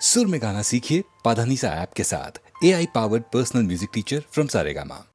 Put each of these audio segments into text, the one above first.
सुर में गाना सीखिए पाधानीसा ऐप के साथ। AI powered personal music teacher from Saregama.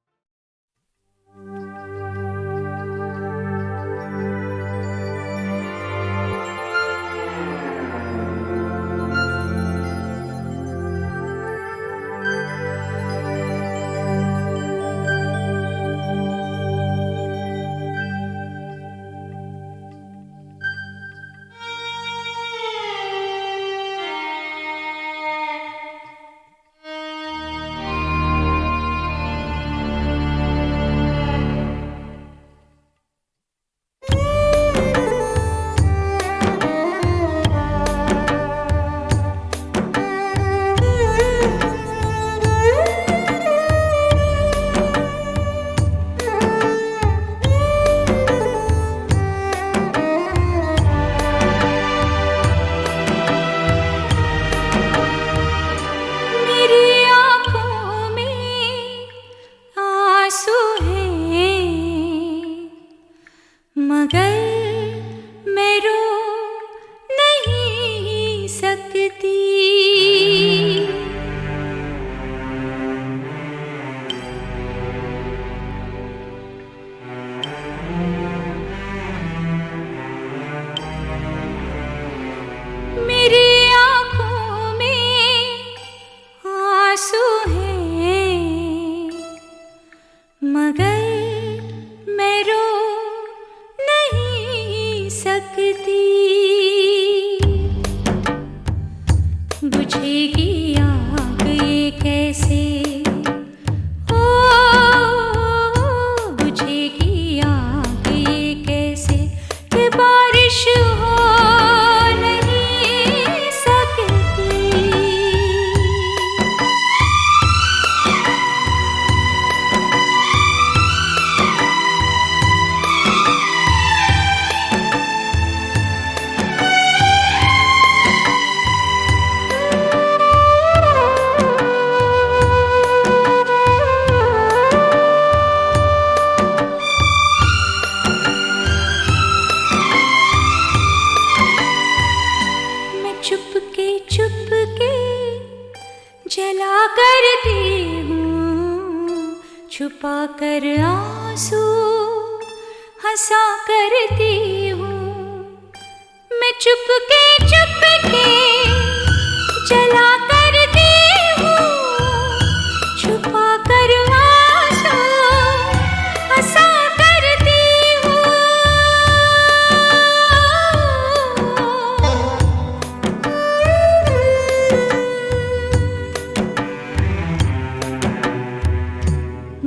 बुझेगी आग ये कैसे, ओ बुझेगी आग ये कैसे कि बारिश हो नहीं सकती। चुपके जला करती हूँ, छुपा कर आंसू हंसा करती हूँ। मैं चुपके जला करती हूँ, छुपा कर आंसू हंसा करती हूँ।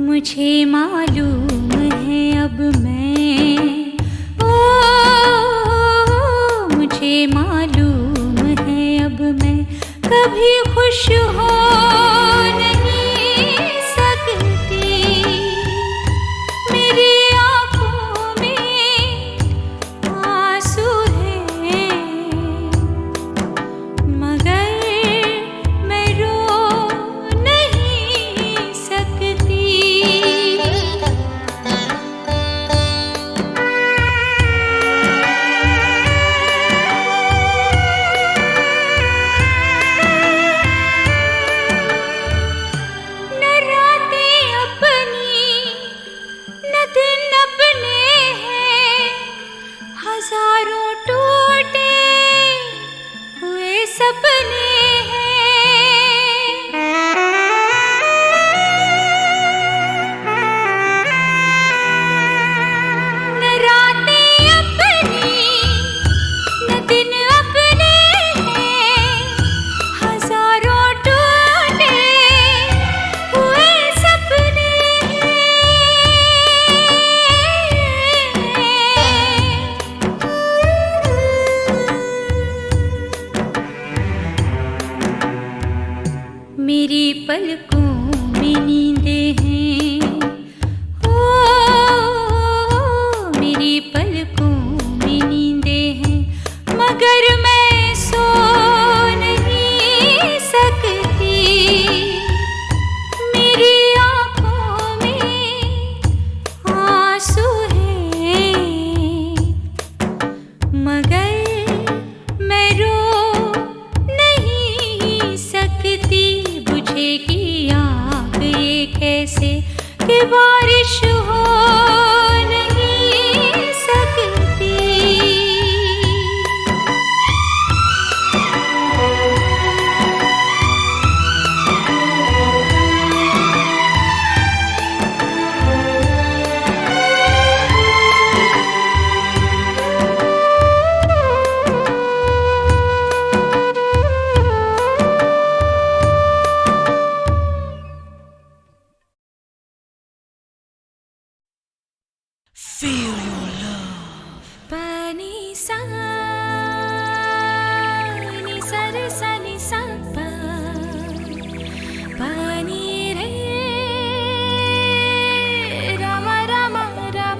मुझे मालूम है अब मैं, ओ मुझे मालूम है अब मैं कभी खुश हो नहीं सकती। मेरी आँखों में आंसू हैं, मगर मैं रो नहीं सकती। हजारों टूटे हुए सपने हैं, न रातें अपनी न दिन अपने हैं। हजारों टूटे हुए सपने हैं। मेरी पलकों में नींदें हैं, ओ मेरी पलकों में नींदें हैं, मगर मैं सो नहीं सकती। मेरी आँखों में आंसू हैं, मगर मैं रो नहीं बारिश हो नहीं सकती। Feel your love. पानी सा नी सा रे सा नी सा पा पानी रे Rama Rama Rama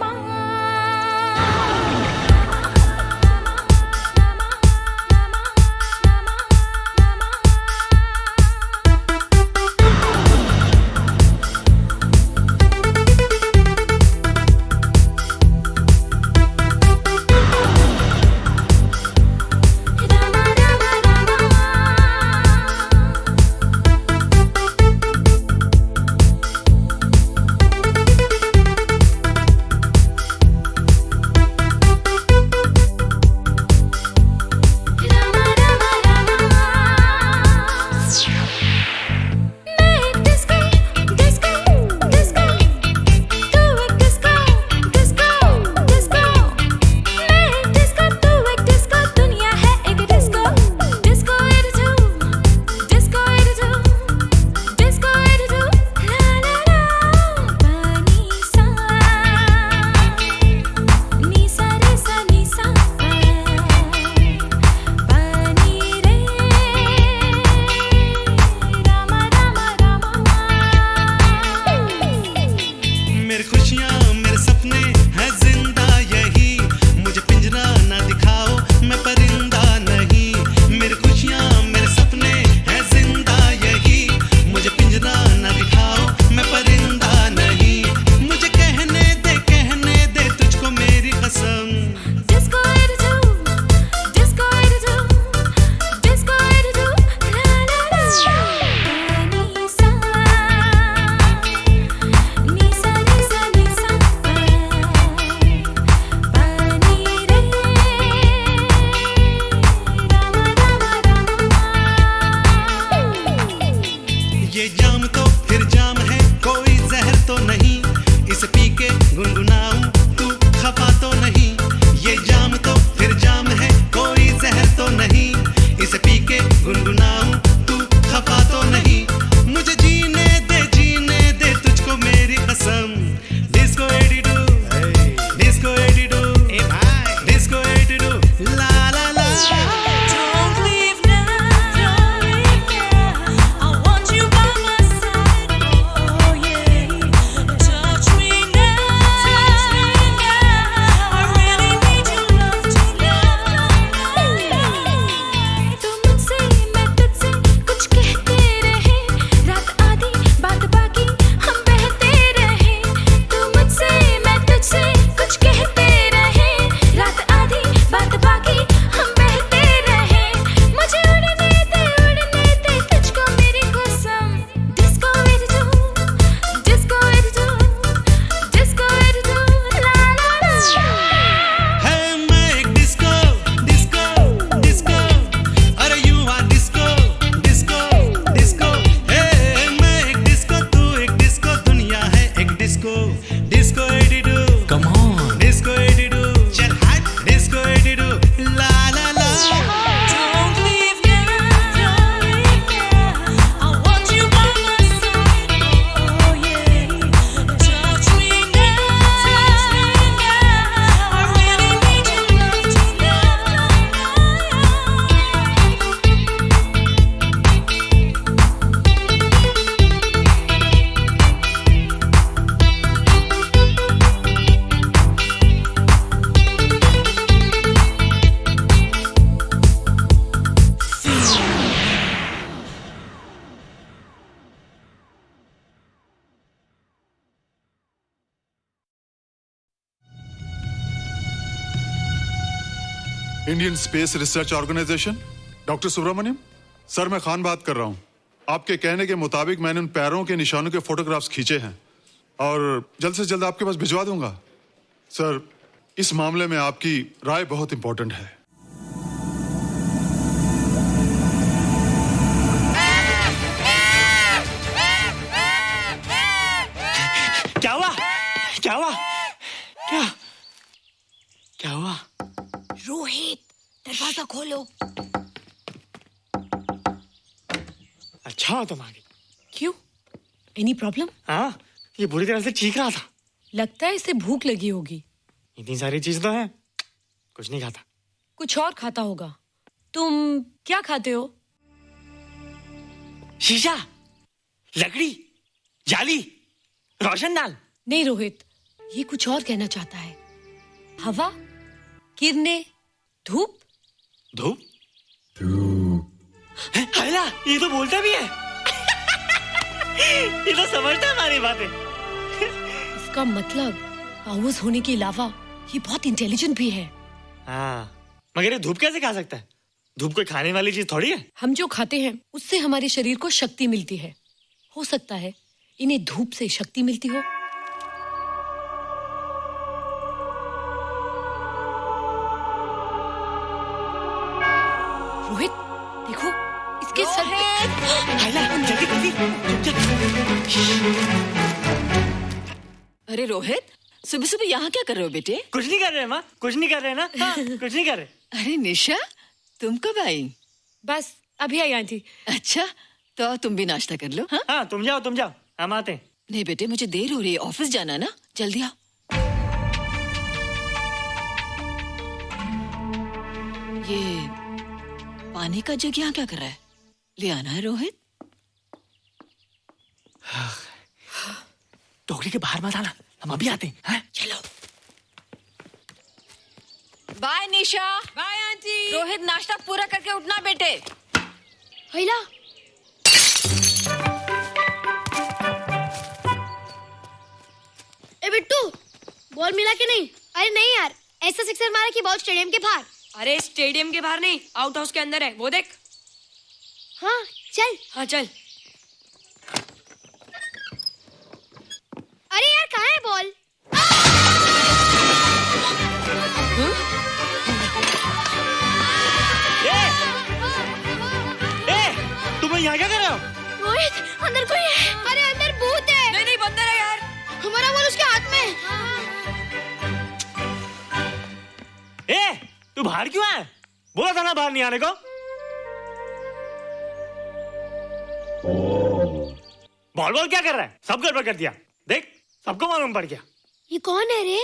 Indian space research organisation, doctor Subramaniam. Sir, मैं खान बात कर रहा हूं। आपके कहने के मुताबिक मैंने उन पैरों के निशानों के फोटोग्राफ्स खींचे हैं। और जल्द से जल्द आपके पास भिजवा दूंगा। सर, इस मामले में आपकी राय बहुत इंपॉर्टेंट है। क्या हुआ? क्या हुआ? क्या क्या हुआ? रोहित, दरवाजा खोलो। अच्छा तुम आ गई। क्यों? Any problem? हाँ, ये बुरी तरह से चीख रहा था। लगता है इसे भूख लगी होगी। इतनी सारी चीज तो है, कुछ नहीं खाता। कुछ और खाता होगा। तुम क्या खाते हो? शीशा, लकड़ी, जाली, रोशनदान। नहीं रोहित, ये कुछ और कहना चाहता है। हवा, किरणें, धूप। धूप? हैला, ये तो बोलता भी है। ये तो समझता है हमारी बातें। इसका मतलब पावर्स होने के अलावा ये बहुत इंटेलिजेंट भी है। हाँ, मगर ये धूप कैसे खा सकता है? धूप कोई खाने वाली चीज थोड़ी है। हम जो खाते हैं उससे हमारे शरीर को शक्ति मिलती है। हो सकता है इन्हें धूप से शक्ति मिलती हो। रोहित, देखो इसके सर पे। हैला, जल्दी जल्दी। अरे रोहित, सुबह सुबह यहाँ क्या कर रहे हो बेटे? कुछ नहीं कर रहे माँ, कुछ नहीं कर रहे ना। हाँ, कुछ नहीं कर रहे। अरे निशा, तुम कब आई? बस अभी आई आंटी। अच्छा, तो तुम भी नाश्ता कर लो। हाँ? हाँ, तुम जाओ, हम आते हैं। नहीं बेटे, मुझे देर हो रही है, ऑफिस जाना ना, जल्दी आओ। ये पानी का जग यहाँ क्या कर रहा है? ले आना है रोहित। टोकरी के बाहर मत आना, हम अभी आते हैं। हाँ? चलो। Bye Nisha. Bye aunty. Rohit, नाश्ता पूरा करके उठना बेटे। हैला, ए बिट्टू, बॉल मिला के नहीं? अरे नहीं यार, ऐसा सिक्सर मारा कि बॉल स्टेडियम के बाहर। अरे स्टेडियम के बाहर नहीं, आउट हाउस के अंदर है, वो देख। हाँ चल। हाँ चल। अरे यार कहाँ है बॉल? तुम यहाँ क्या कर रहे हो? रोहित, अंदर कोई है। अरे अंदर भूत है। नहीं बंद है यार। हमारा बॉल उसके हाथ में। तू बाहर क्यों है? बोला था ना बाहर नहीं आने को। बॉल क्या कर रहा है? सब गड़बड़ कर दिया। देख, सबको मालूम पड़ गया। ये कौन है रे?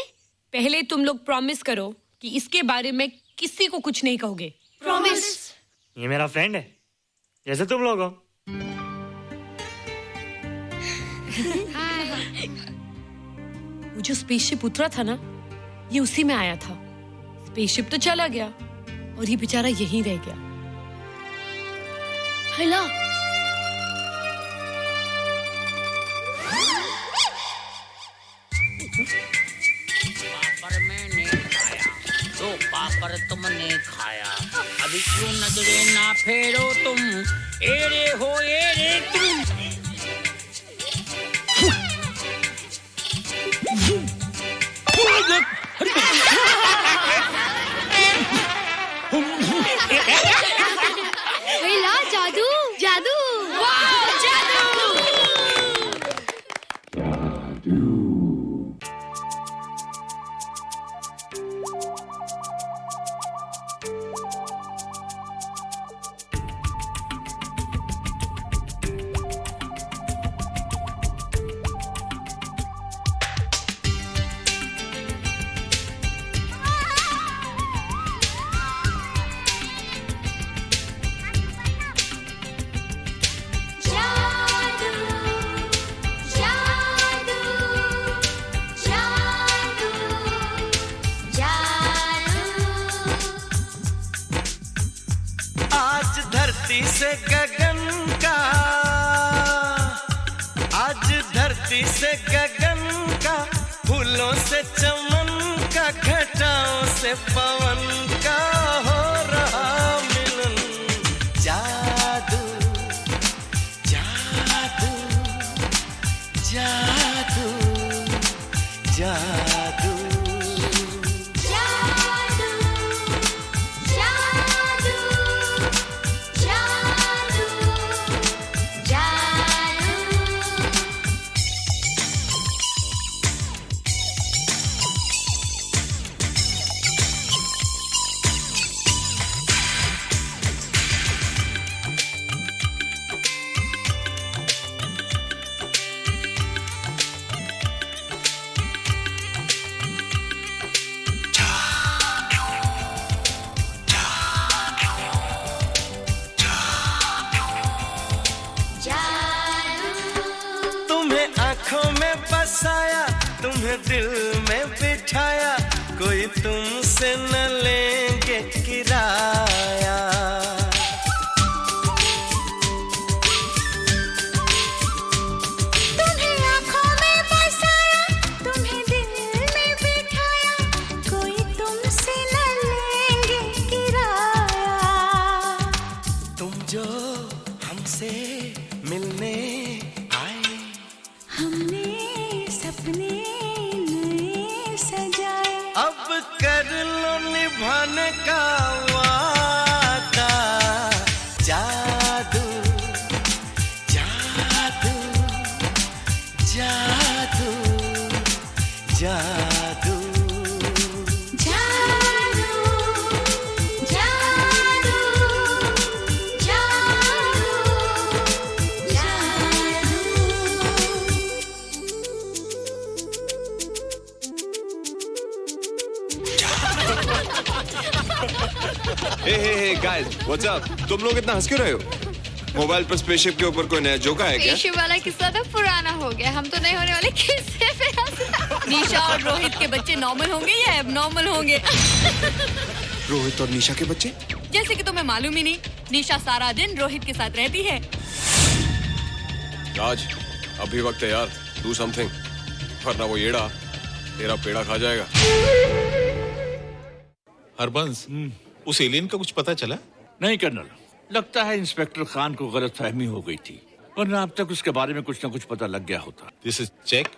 पहले तुम लोग प्रॉमिस करो कि इसके बारे में किसी को कुछ नहीं कहोगे। प्रॉमिस। ये मेरा फ्रेंड है, जैसे तुम लोग हो। वो जो स्पेसशिप उतरा था ना, ये उसी में आया था। स्पेसशिप तो चला गया और ये बेचारा यहीं रह गया। हैला, पापड़ मैंने खाया, 2 पापड़ तुमने खाया, अभी क्यों नजरे ना फेरो तुम, एरे हो एरे तुम। हैला, जादू जादू। वाह, जादू। धरती से गगन का, आज धरती से गगन का, फूलों से चमन का, घटाओं से पवन का हो रहा मिलन। जादू जादू जादू। बसाया, तुम्हें दिल में बिठाया, कोई तुमसे न लेंगे किराया। मिलने आए, हमने सपने नए सजाए, अब कर लो निभाने का वादा। जादू जादू जादू जादू हे गाइस, व्हाट्स अप? तुम लोग इतना हंस क्यों रहे हो? मोबाइल पर स्पेसशिप के ऊपर कोई नया जोक है क्या? स्पेसशिप वाला किस्सा तो पुराना हो गया, हम तो नहीं होने वाले किस्से पे हंस रहे। निशा और रोहित के बच्चे नॉर्मल होंगे या एबनॉर्मल होंगे? रोहित और निशा के बच्चे? जैसे कि तुम्हें मालूम ही नहीं, निशा सारा दिन रोहित के साथ रहती है। राज, अभी वक्त है यार, डू समथिंग, वरना वो येड़ा तेरा पेड़ा खा जाएगा। हरबंस, उस एलियन का कुछ पता चला? नहीं कर्नल, लगता है इंस्पेक्टर खान को गलतफहमी हो गई थी, वरना अब तक उसके बारे में कुछ न कुछ पता लग गया होता। This is check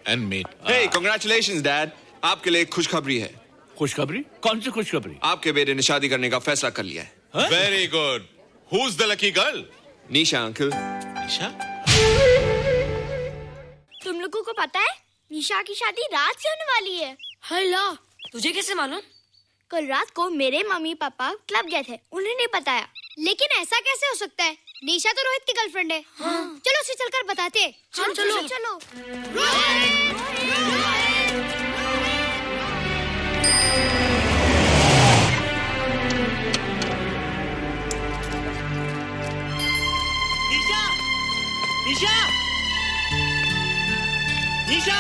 and mate. Hey, congratulations dad, आपके लिए एक खुशखबरी है। खुशखबरी? कौन सी खुशखबरी? आपके बेटे ने शादी करने का फैसला कर लिया है। Very good. Who is the lucky girl? Nisha uncle. Nisha? तुम लोगों को पता है निशा की शादी रात से होने वाली है। हल्ला, तुझे कैसे मालूम? कल रात को मेरे मम्मी पापा क्लब गए थे, उन्होंने बताया। लेकिन ऐसा कैसे हो सकता है? निशा तो रोहित की गर्लफ्रेंड है। हाँ। चलो उसे चलकर बताते हैं। हाँ, चलो चलो। निशा! निशा! निशा!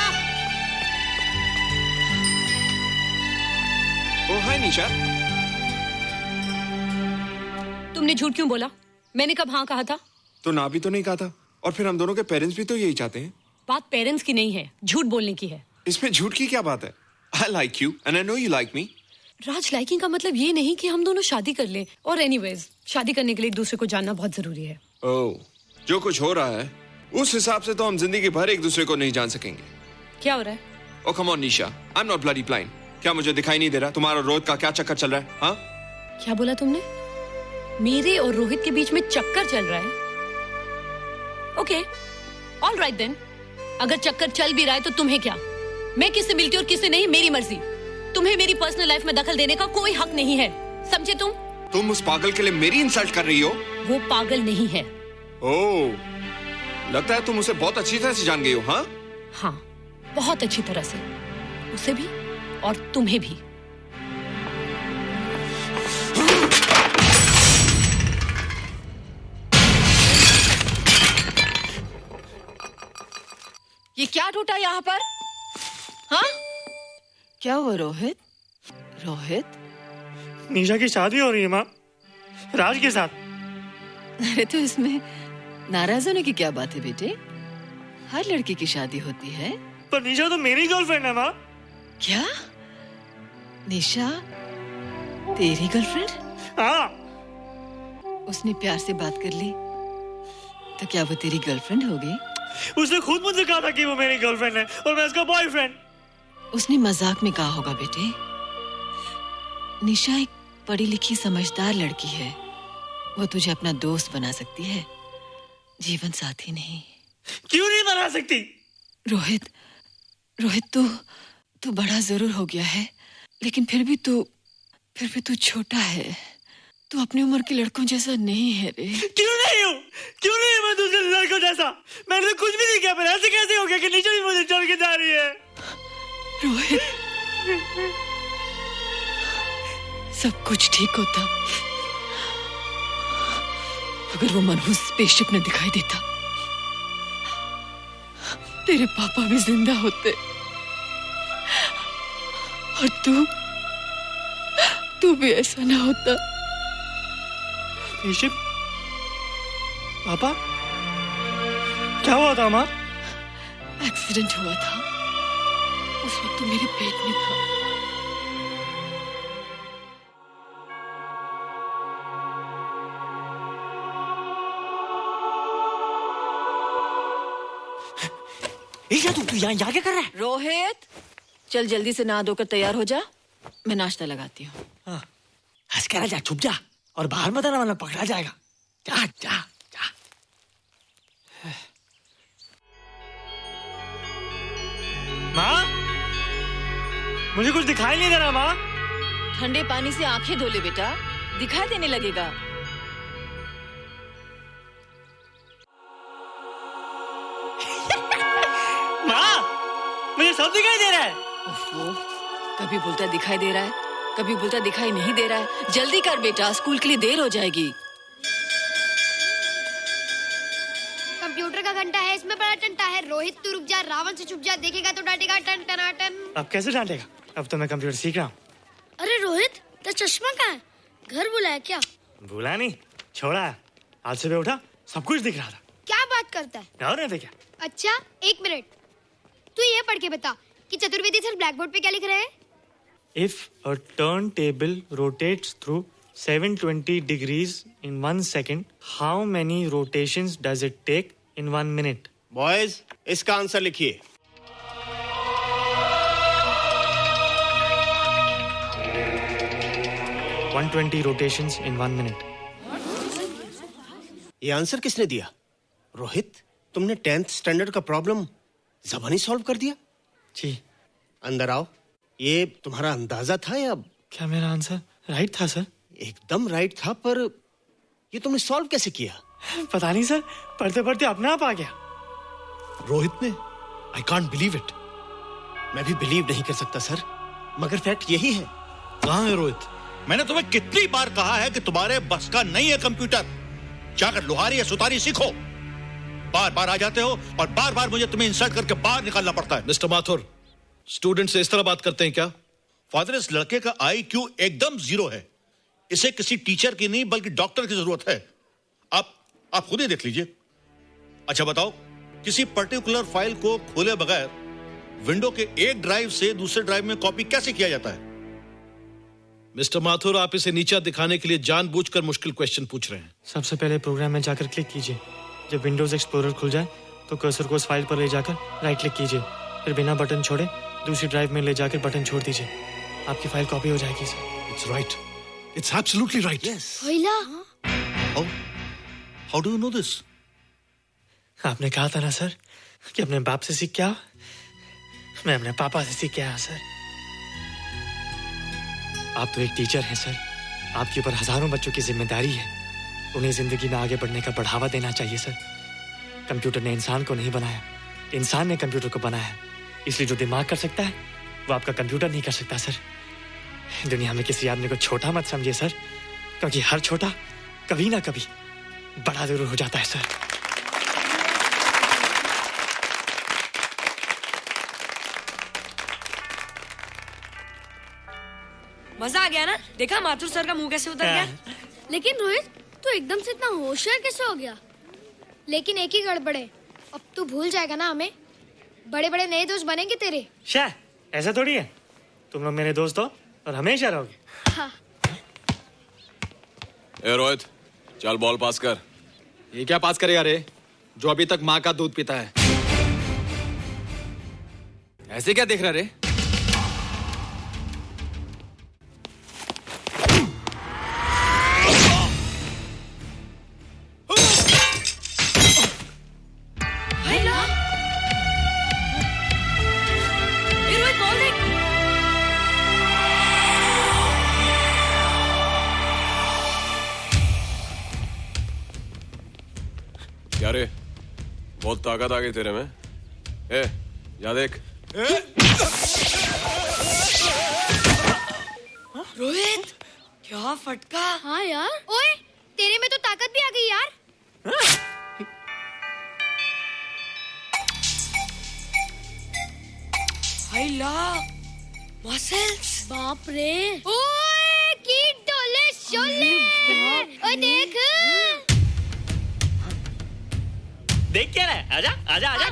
ओ हाय निशा। तुमने झूठ क्यों बोला? मैंने कब हाँ कहा था? तो ना भी तो नहीं कहा था, और फिर हम दोनों के पेरेंट्स भी तो यही चाहते हैं। बात पेरेंट्स की नहीं है, झूठ बोलने की है। इसमें झूठ की क्या बात है? I like you and I know you like me. Raj, liking का मतलब ये नहीं कि हम दोनों शादी कर लें। और एनीवेज, शादी करने के लिए एक दूसरे को जानना बहुत जरूरी है। ओह, जो कुछ हो रहा है उस हिसाब से तो हम जिंदगी भर एक दूसरे को नहीं जान सकेंगे। क्या हो रहा है? Oh come on Nisha, I'm not bloody blind. क्या मुझे दिखाई नहीं दे रहा तुम्हारा रोहित का क्या चक्कर चल रहा है? हाँ? क्या बोला तुमने? मेरे और रोहित के बीच में चक्कर चल रहा है? Okay, all right then. अगर चक्कर चल भी रहा है तो तुम्हें क्या? मैं किससे मिलती और किससे नहीं, मेरी मर्जी। तुम्हें मेरी पर्सनल लाइफ में दखल देने का कोई हक नहीं है, समझे तुम? तुम उस पागल के लिए मेरी इंसल्ट कर रही हो? वो पागल नहीं है। ओह, लगता है तुम उसे बहुत अच्छी तरह से जान गई हो। हाँ? हाँ, बहुत अच्छी तरह से, उसे भी और तुम्हें भी। ये क्या टूटा यहाँ पर? हाँ? क्या हुआ रोहित? रोहित? निशा की शादी हो रही है माँ, राज के साथ। अरे तो इसमें नाराज होने की क्या बात है बेटे? हर लड़की की शादी होती है। पर निशा तो मेरी गर्लफ्रेंड है माँ। क्या? निशा तेरी गर्लफ्रेंड? हाँ। उसने प्यार से बात कर ली तो क्या वो तेरी गर्लफ्रेंड हो गई? उसने खुद मुझसे कहा था कि वो मेरी गर्लफ्रेंड है और मैं उसका बॉयफ्रेंड। उसने मजाक में कहा होगा बेटे। निशा एक पढ़ी लिखी समझदार लड़की है, वो तुझे अपना दोस्त बना सकती है, जीवन साथी नहीं। क्यों नहीं बना सकती? रोहित, रोहित तू बड़ा जरूर हो गया है, लेकिन फिर भी तू छोटा है। तू अपनी उम्र के लड़कों जैसा नहीं है रे। क्यों नहीं हूँ? क्यों नहीं है मैं दूसरे लड़कों जैसा? मैंने तो कुछ भी नहीं किया, पर ऐसे कैसे हो गया कि निशा भी मुझे छोड़ के जा रही है? रोहित, सब कुछ ठीक होता अगर वो मनहूस स्पेसशिप न दिखाई देता। तेरे पापा भी जिंदा होते और तू भी ऐसा ना होता। ऋषभ, पापा क्या हुआ था माँ? एक्सीडेंट हुआ था, उस वक्त तू मेरे पेट में था। तू यहाँ क्या कर रहा है? रोहित, चल जल्दी से नहा धोकर तैयार हो जा, मैं नाश्ता लगाती हूँ। हंस कर जा, छुप जा और बाहर मत आना वरना पकड़ा जाएगा। जा जा जा। माँ, मुझे कुछ दिखाई नहीं दे रहा माँ। ठंडे पानी से आंखें धो ले बेटा, दिखाई देने लगेगा। मुझे सब दिखाई दे रहा है। कभी बोलता दिखाई दे रहा है, कभी बोलता दिखाई नहीं दे रहा है। जल्दी कर बेटा, स्कूल के लिए देर हो जाएगी। कंप्यूटर का घंटा है, इसमें बड़ा टंटा है। रोहित तू रुक जा, रावण से छुप जा, देखेगा तो डांटेगा टन टनाटन। अब कैसे डांटेगा? अब तो मैं कंप्यूटर सीख रहा हूँ। अरे रोहित, तेरा चश्मा कहाँ है? घर बुलाया क्या? भूला नहीं, छोड़ा। आज सुबह उठा, सब कुछ दिख रहा था। क्या बात करता है? और नहीं तो क्या? अच्छा एक मिनट, तू ये पढ़ के बता कि चतुर्वेदी सर ब्लैक बोर्ड पे क्या लिख रहे हैं? If a turntable rotates through 720 degrees in 1 second, how many rotations does it take in 1 minute? Boys, इसका आंसर लिखिए। $120 rotations in 1 minute. ये आंसर किसने दिया? रोहित, तुमने 10th स्टैंडर्ड का प्रॉब्लम ज़बानी सॉल्व कर दिया? जी। अंदर आओ। ये तुम्हारा अंदाजा था या? क्या मेरा आंसर राइट था सर? एकदम राइट था, पर ये तुमने सॉल्व कैसे किया? पता नहीं सर, पढ़ते पढ़ते अपने आप आ गया। रोहित ने? I can't believe it. मैं भी बिलीव नहीं कर सकता सर, मगर फैक्ट यही है। कहाँ है रोहित? मैंने तुम्हें कितनी बार कहा है कि तुम्हारे बस का नहीं है कंप्यूटर। जाकर लोहारी या सुतारी सीखो। बार बार आ जाते हो और बार बार मुझे तुम्हें इंसल्ट करके बाहर निकालना पड़ता है। मिस्टर माथुर, स्टूडेंट से इस तरह बात करते हैं क्या? फादर, इस लड़के का IQ एकदम 0 है। इसे किसी टीचर की नहीं बल्कि डॉक्टर की जरूरत है। आप खुद ही देख लीजिए। अच्छा बताओ, किसी पर्टिकुलर फाइल को खोले बगैर विंडो के एक ड्राइव से दूसरे ड्राइव में कॉपी कैसे किया जाता है? मिस्टर माथुर, आप इसे नीचा दिखाने के लिए जानबूझकर मुश्किल क्वेश्चन पूछ रहे हैं। सबसे पहले प्रोग्राम में जाकर क्लिक कीजिए। जब विंडोज एक्सप्लोरर खुल जाए तो कर्सर को उस फाइल पर ले जाकर राइट क्लिक कीजिए, फिर बिना बटन छोड़े दूसरी ड्राइव में ले जाकर बटन छोड़ दीजिए। आपकी फाइल कॉपी हो जाएगी sir. It's right, it's absolutely right. How do you know this? आपने कहा था ना सर कि अपने बाप से सीख के आओ। मैं अपने पापा से सीख के आया सर। आप तो एक टीचर हैं सर, आपके ऊपर हजारों बच्चों की जिम्मेदारी है। उन्हें जिंदगी में आगे बढ़ने का बढ़ावा देना चाहिए सर। कंप्यूटर ने इंसान को नहीं बनाया, इंसान ने कंप्यूटर को बनाया। इसलिए जो दिमाग कर सकता है वो आपका कंप्यूटर नहीं कर सकता सर। दुनिया में किसी आदमी को छोटा मत समझिए सर, क्योंकि हर छोटा कभी ना कभी बड़ा जरूर हो जाता है सर। मजा आ गया ना? देखा माथुर सर का मुंह कैसे उतर गया? लेकिन रोहित, तू एकदम से इतना होशियार कैसे हो गया? लेकिन एक ही गड़बड़ है, अब तू भूल जाएगा ना हमें। बड़े बड़े नए दोस्त बनेंगे तेरे। शाह, ऐसा थोड़ी है। तुम लोग मेरे दोस्त हो और हमेशा रहोगे। हाँ। ए रोहित, चल बॉल पास कर। ये क्या पास करेगा रे, जो अभी तक माँ का दूध पीता है? ऐसे क्या देख रहा रे? क्या रे, बहुत ताकत आ गई तेरे में। ए, या देख। रोहित, क्या फटका। हाँ यार। ओए, तेरे में तो ताकत भी आ गई यार। 2.5 लाख मसल्स। बाप रे। ओए कीट डोले शोले। ओए देख। देख क्या रहा है? आजा आजा आजा आजा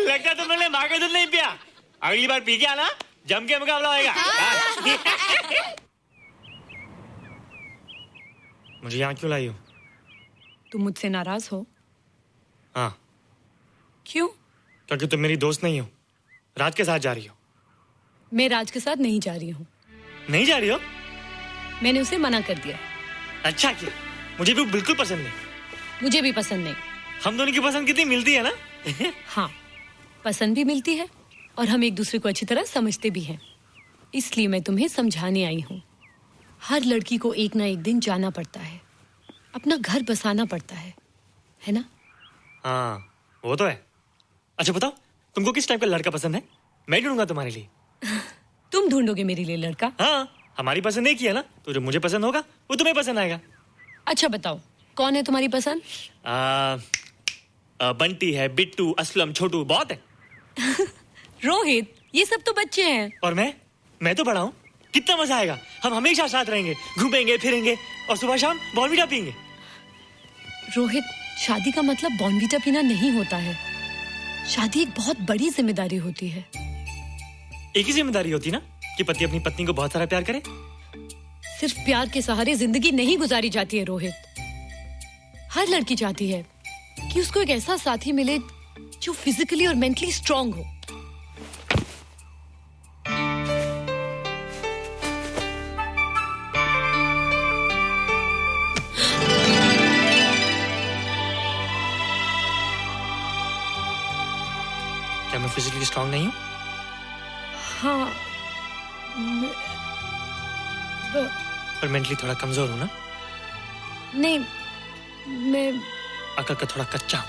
लगता तुमने माँ का दूध नहीं पिया। अगली बार पी के आना, जम के मुकाबला होएगा। मुझे यहाँ क्यों लाई हो? तुम मुझसे नाराज हो? हाँ। क्यों? क्योंकि तुम मेरी दोस्त नहीं हो, राज के साथ जा रही हो। मैं राज के साथ नहीं जा रही हूँ। नहीं जा रही हो? मैंने उसे मना कर दिया। अच्छा किया, मुझे भी बिल्कुल पसंद नहीं। मुझे भी पसंद नहीं। हम दोनों की पसंद कितनी मिलती है ना? हाँ, पसंद भी मिलती है और हम एक दूसरे को अच्छी तरह समझते भी हैं। इसलिए मैं तुम्हें समझाने आई हूँ। हर लड़की को एक ना एक दिन जाना पड़ता है, अपना घर बसाना पड़ता है ना? हाँ, वो तो है। अच्छा बताओ, तुमको किस टाइप का लड़का पसंद है? मैं ढूंढूंगा तुम्हारे लिए। तुम ढूंढोगे मेरे लिए लड़का? हाँ, हमारी पसंद एक ही है ना, तो जो मुझे पसंद होगा वो तुम्हें पसंद आएगा। अच्छा बताओ, कौन है तुम्हारी पसंद? बंटी है, बिट्टू, असलम, छोटू, बहुत है। रोहित, ये सब तो बच्चे हैं। और मैं तो बड़ा हूँ। कितना मजा आएगा, हम हमेशा साथ रहेंगे, घूमेंगे फिरेंगे और सुबह शाम बॉर्नवीटा पीएंगे। रोहित, शादी का मतलब बॉर्नवीटा पीना नहीं होता है। शादी एक बहुत बड़ी जिम्मेदारी होती है। एक ही जिम्मेदारी होती ना कि पति अपनी पत्नी को बहुत सारा प्यार करे। सिर्फ प्यार के सहारे जिंदगी नहीं गुजारी जाती है रोहित। हर लड़की चाहती है कि उसको एक ऐसा साथी मिले जो फिजिकली और मेंटली स्ट्रांग हो। क्या मैं फिजिकली स्ट्रांग नहीं हूँ? हाँ, पर मेंटली थोड़ा कमजोर हूँ ना? नहीं, मैं अकल का थोड़ा कच्चा हूँ,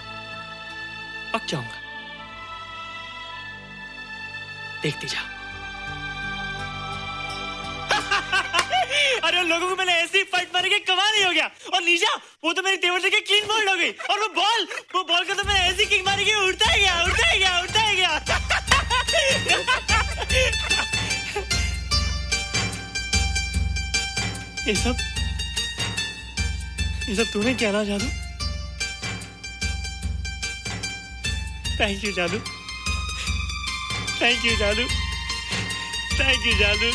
पक जाऊंगा। देखती जा। अरे उन लोगों को मैंने ऐसी फाइट मारी कि कमाल नहीं हो गया। और निशा, वो तो मेरी टेबल से क्लीन बॉल्ड हो गई। और वो बॉल को तो मैंने ऐसी किक मारी कि उड़ता ही गया। ये सब तूने क्या ना जादू? थैंक यू जादू, थैंक यू जादू, थैंक यू जादू,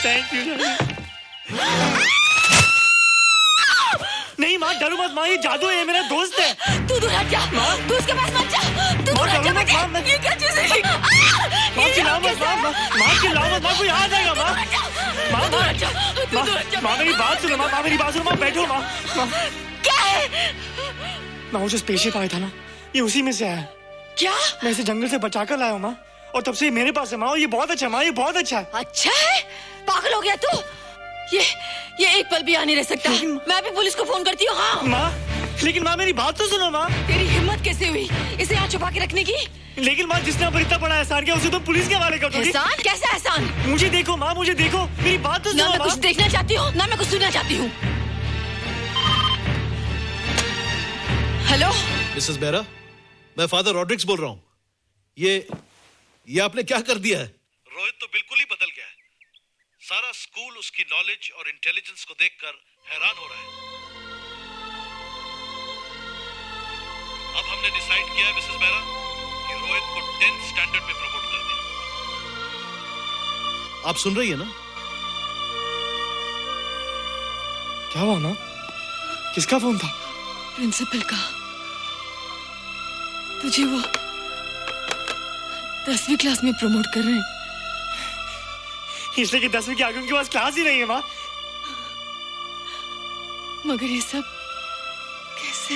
थैंक यू जादू। नहीं माँ, डरो मत माँ, ये जादू है, मेरा दोस्त है। तू दूर हट जा, तू उसके पास मत जा। तू दूर हट जा बेटे। ये क्या चीज़ है? माँ चिल्लाओ मत, माँ चिल्लाओ मत, माँ कोई आ जाएगा। माँ मेरी बात सुनो, माँ मेरी बात सुनो, माँ बैठो। माँ क्या है? माँ वो जो स्पेसशिप आया था ना, ये उसी में से आया। क्या? मैं इसे जंगल से बचाकर लाया हूँ माँ, और तब से ये मेरे पास है माँ। और ये बहुत अच्छा है माँ, ये बहुत अच्छा है। अच्छा है? पागल हो गया तू? ये एक पल भी यहाँ नहीं रह सकता। मैं अभी पुलिस को फोन करती हूँ। हाँ माँ, लेकिन माँ मेरी बात तो सुनो माँ। तेरी हिम्मत कैसे हुई इसे यहाँ छुपा के रखने की? लेकिन माँ, जिसने अब इतना बड़ा एहसान किया उसे तो पुलिस के हवाले कर दोगी। एहसान? कैसा एहसान? मुझे देखो माँ, मुझे देखो, मेरी बात तो सुनो। ना मैं कुछ देखना चाहती हूँ, ना मैं कुछ सुनना चाहती हूँ। हेलो मिसेस बेरा, मैं फादर रॉड्रिक्स बोल रहा हूँ। ये आपने क्या कर दिया है? रोहित तो बिल्कुल ही बदल गया है। सारा स्कूल उसकी नॉलेज और इंटेलिजेंस को देखकर हैरान हो रहा है। अब हमने डिसाइड किया है मिसेस बेरा कि रोहित को 10th स्टैंडर्ड में प्रमोट कर दें। आप सुन रही है ना? क्या हुआ माँ? किसका फोन था? प्रिंसिपल का। तुझे वो 10वीं क्लास में प्रमोट कर रहे हैं। इसलिए कि 10वीं के आगे उनके पास क्लास ही नहीं है माँ। मगर ये सब कैसे?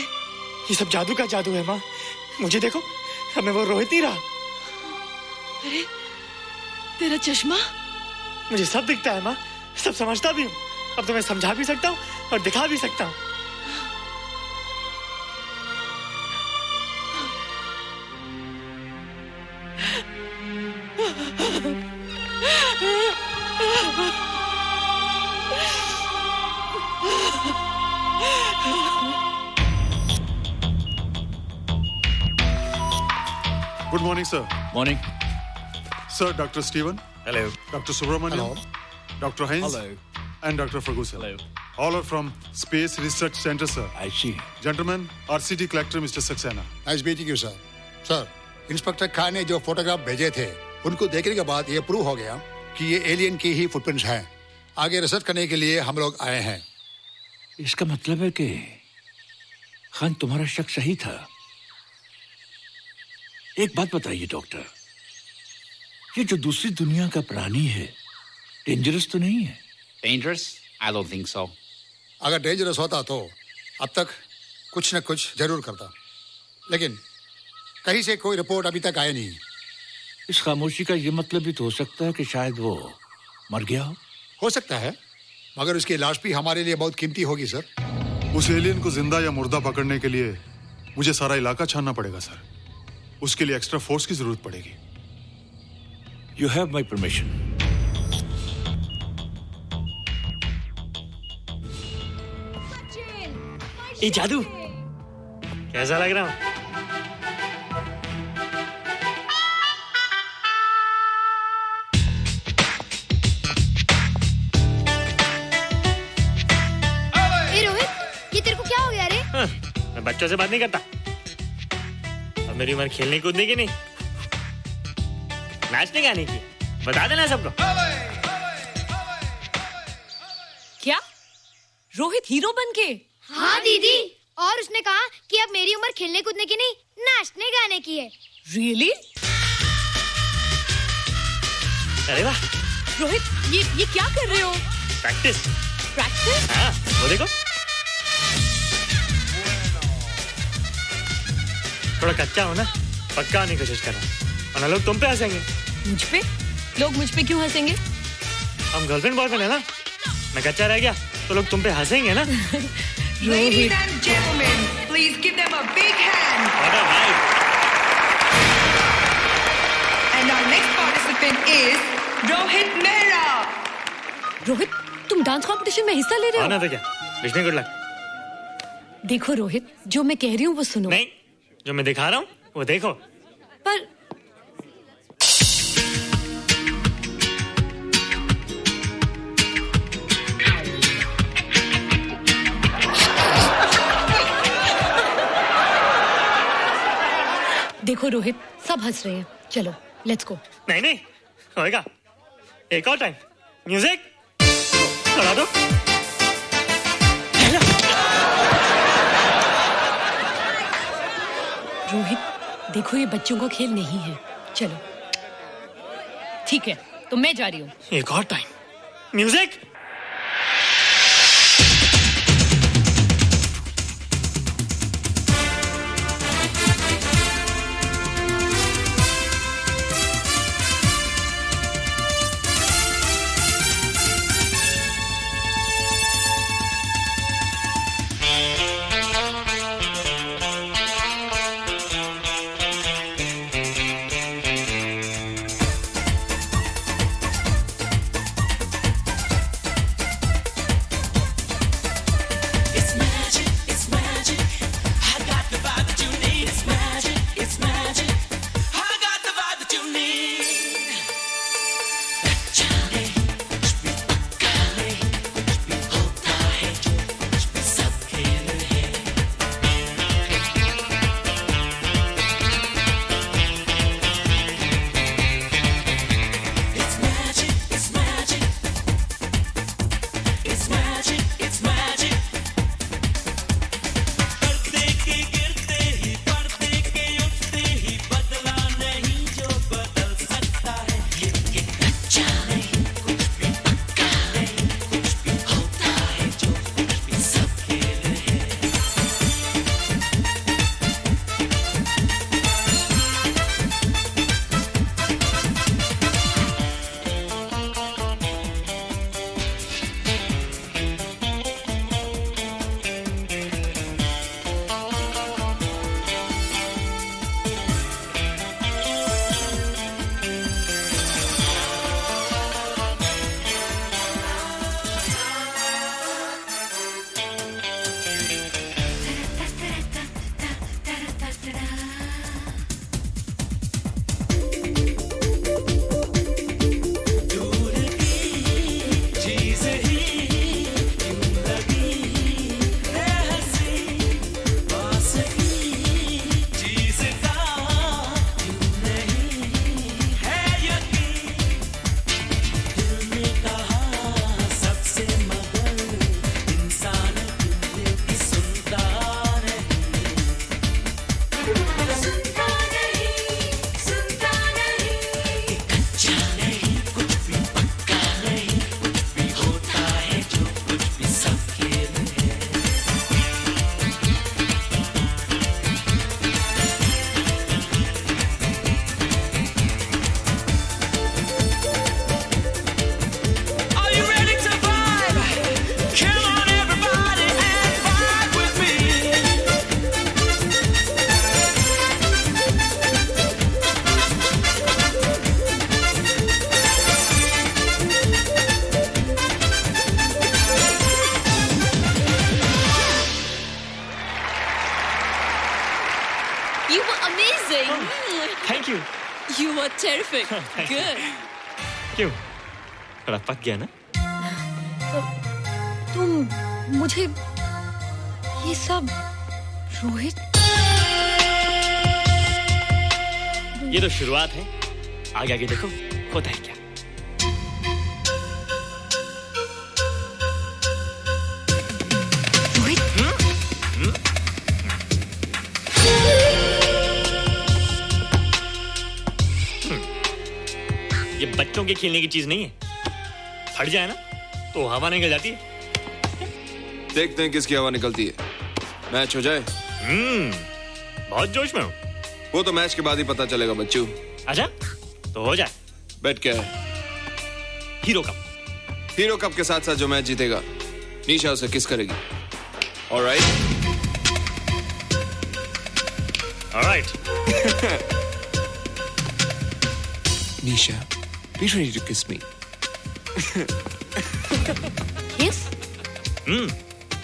ये सब जादू का जादू है माँ। मुझे देखो, अब मैं वो रोहित नहीं रहा। अरे तेरा चश्मा? मुझे सब दिखता है माँ, सब समझता भी हूँ। अब तो मैं समझा भी सकता हूँ और दिखा भी सकता हूँ। morning, sir. Morning. Sir, Dr. Steven. Hello. Dr. Subramanian. Dr. Heinz. Hello. And Dr. Ferguson. Hello. All are from Space Research Center, sir. I see. Gentlemen, RCT collector, Mr. Saxena. Nice meeting you sir. Sir, inspector Khan ने जो photograph भेजे थे उनको देखने के बाद ये prove हो गया कि ये एलियन की ही फुटप्रिंट्स हैं। आगे रिसर्च करने के लिए हम लोग आए हैं। इसका मतलब है कि खान तुम्हारा शक सही था। एक बात बताइए डॉक्टर, ये जो दूसरी दुनिया का प्राणी है डेंजरस तो नहीं है? Dangerous? I don't think so. अगर डेंजरस होता तो अब तक कुछ न कुछ जरूर करता, लेकिन कहीं से कोई रिपोर्ट अभी तक आई नहीं। इस खामोशी का ये मतलब भी तो हो सकता है कि शायद वो मर गया हो सकता है, मगर उसकी लाश भी हमारे लिए बहुत कीमती होगी सर। उस एलियन को जिंदा या मुर्दा पकड़ने के लिए मुझे सारा इलाका छानना पड़ेगा सर। उसके लिए एक्स्ट्रा फोर्स की जरूरत पड़ेगी। You have my permission. ए जादू, कैसा लग रहा हूँ? रोहित, ये तेरे को क्या हो गया रे? मैं बच्चों से बात नहीं करता। अब मेरी उम्र खेलने कूदने की नहीं, नाचने गाने की। बता देना सबको। क्या रोहित हीरो बन के? हाँ दीदी, और उसने कहा कि अब मेरी उम्र खेलने कूदने की नहीं, नाचने गाने की है। रियली? अरे वाह रोहित, ये क्या कर रहे हो? प्रैक्टिस। प्रैक्टिस? हाँ, वो देखो। थोड़ा कच्चा हो ना, पक्का होने की कोशिश कर रहा हूँ, वरना लोग तुम पे हंसेंगे। मुझ पे? लोग मुझ पे क्यों हंसेंगे? हम गर्लफ्रेंड बॉयफ्रेंड है ना, मैं कच्चा रह गया तो लोग तुम पे हंसेंगे ना। Ladies and gentlemen, please give them a big hand. And our next participant is Rohit Mehra. Rohit, तुम डांस कंपटीशन में हिस्सा ले रहे हो? ना तो क्या, विश मी गुड लक। देखो रोहित, जो मैं कह रही हूँ वो सुनो। नहीं, जो मैं दिखा रहा हूँ वो देखो। पर देखो रोहित, सब हंस रहे हैं। चलो लेट्स गो। नहीं नहीं होएगा, एक और टाइम। म्यूजिक चला दो। रोहित देखो, ये बच्चों का खेल नहीं है। चलो ठीक है, तो मैं जा रही हूँ। एक और टाइम। म्यूजिक। terrific. Good. क्यों? थोड़ा पक गया ना? तुम मुझे ये सब रोहित ये तो शुरुआत है, आगे आगे देखो होता है क्या। रोहित ये बच्चों के खेलने की चीज नहीं है, फट जाए ना तो हवा निकल जाती है। देखते हैं किसकी हवा निकलती है। मैच हो जाए। बहुत जोश में हूँ। वो तो मैच के बाद ही पता चलेगा बच्चू। अच्छा तो हो जाए। बेट क्या है? Hero cup. हीरो कप के साथ साथ जो मैच जीतेगा निशा उसे किस करेगी। Alright alright. Nisha be ready to kiss me. किस?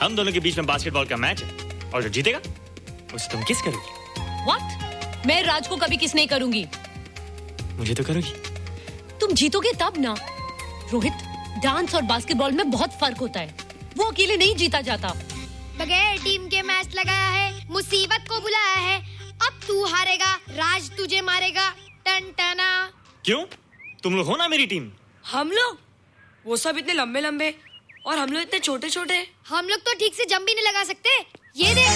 हम दोनों के बीच में बास्केटबॉल का मैच है और जो जीतेगा उसे तुम किस करोगी। What? मैं राज को कभी किस नहीं करूंगी। मुझे तो करोगी। तुम जीतोगे तब ना। रोहित, डांस और बास्केटबॉल में बहुत फर्क होता है, वो अकेले नहीं जीता जाता। बगैर टीम के मैच लगाया है, मुसीबत को बुलाया है। अब तू हारेगा, राज तुझे मारेगा। टन टना। क्यों? तुम लोग हो ना मेरी टीम। हम लोग? वो सब इतने लंबे लंबे और हम लोग इतने छोटे छोटे। हम लोग तो ठीक से जंप भी नहीं लगा सकते। ये देख।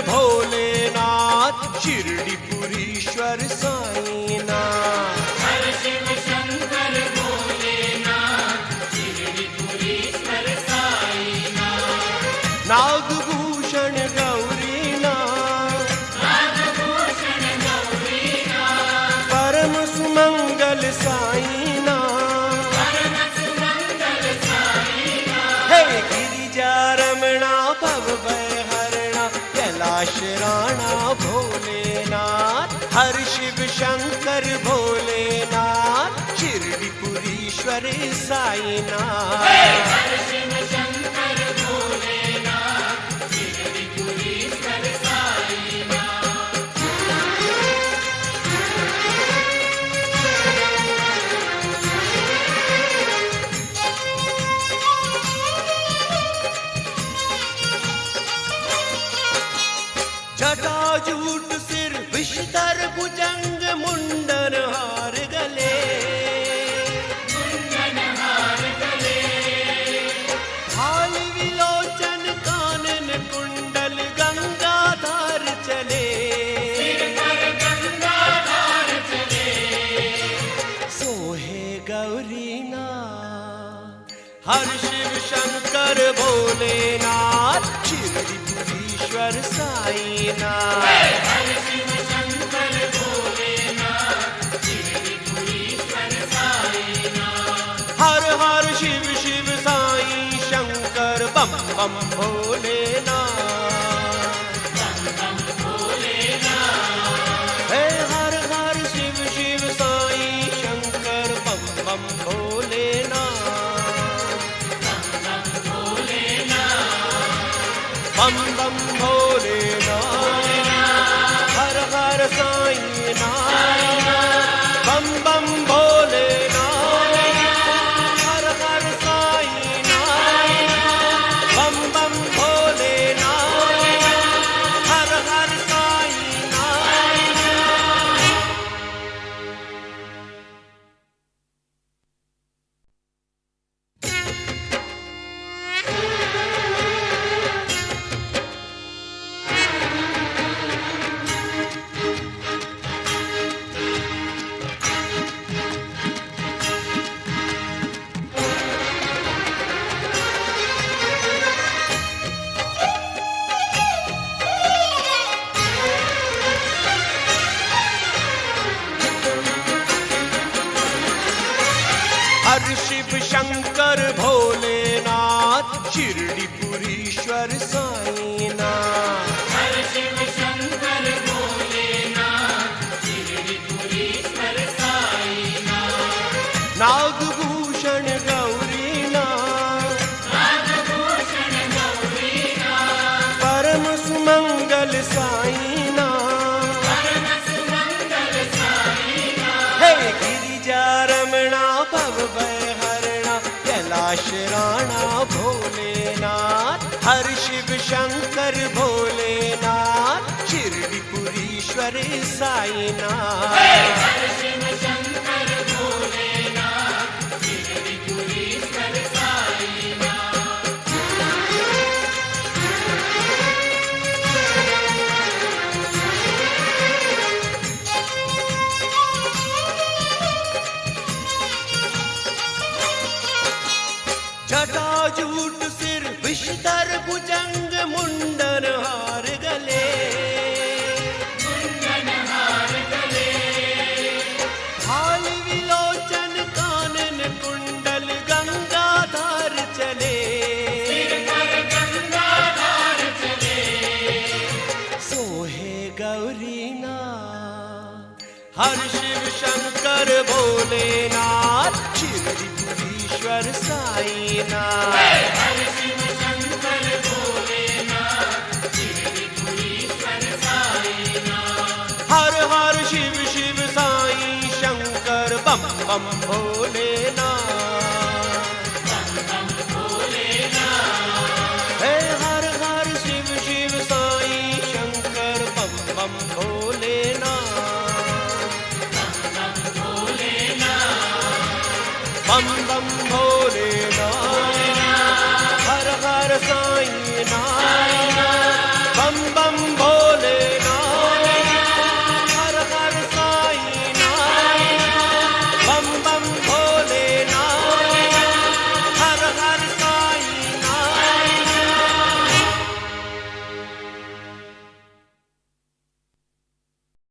भोलेनाथ शिरडीपुरीश्वर साईनाथ। हर शिव शंकर भोलेनाथ शिरडीपुरीश्वर साईनाथ। नागभूषण गौरीनाथ नागभूषण गौरीनाथ। परम सुमंगल साईनाथ परम सुमंगल साईनाथ। हे गिरिजारमणा भवभयहरणा कैलाश राणा भोलेनाथ। हर शिव शंकर भोलेनाथ शिरडीपुरीश्वर साईनाथ। हर शिव शंकर भोलेनाथ शिरडीपुरीश्वर साईनाथ। जटाजूट सिर विषधर भुजंग मुंडन हार गले मुंडन हार गले। हाल विलोचन कानन कुंडल गंगाधार चले सिर पर गंगाधार चले। सोहे गौरीनाथ हर शिव शंकर भोलेनाथ शिरडीपुरीश्वर साईनाथ। हर शिव शंकर भोलेनाथ शिरडीपुरीश्वर साईनाथ। हर हर शिव शिव साई शंकर बम बम भोलेनाथ। बम बम भोलेनाथ। हे हर हर शिव शिव साई शंकर बम बम भोलेनाथ। बम बम भोलेनाथ। बम बम भोलेनाथ। हर हर साईनाथ बम बम भोलेनाथ। हर हर साईनाथ बम बम भोलेनाथ। हर हर साईनाथ। हर शिव शंकर भोलेनाथ शिरडीपुरीश्वर साईनाथ। हर शिव शंकर भोलेनाथ शिरडीपुरीश्वर साईनाथ। नागभूषण गौरीनाथ नागभूषण गौरीनाथ। परम सुमंगल साईनाथ परम सुमंगल साईनाथ। हे गिरिजारमणा भवभयहरणा कैलाश राणा भोलेनाथ। हर शिव शंकर भोलेनाथ शिरडीपुरीश्वर साईनाथ। हर शिव शंकर भोलेनाथ शिरडीपुरीश्वर साईनाथ। जटाजूट सिर विषधर भुजंग मुंडन हार गले मुंडन हार गले। हाल विलोचन कानन कुंडल गंगाधार चले सिर पर गंगाधार चले। सोहे गौरीनाथ हर शिव शंकर भोलेनाथ शिरडीपुरीश्वर साईनाथ। हर शिव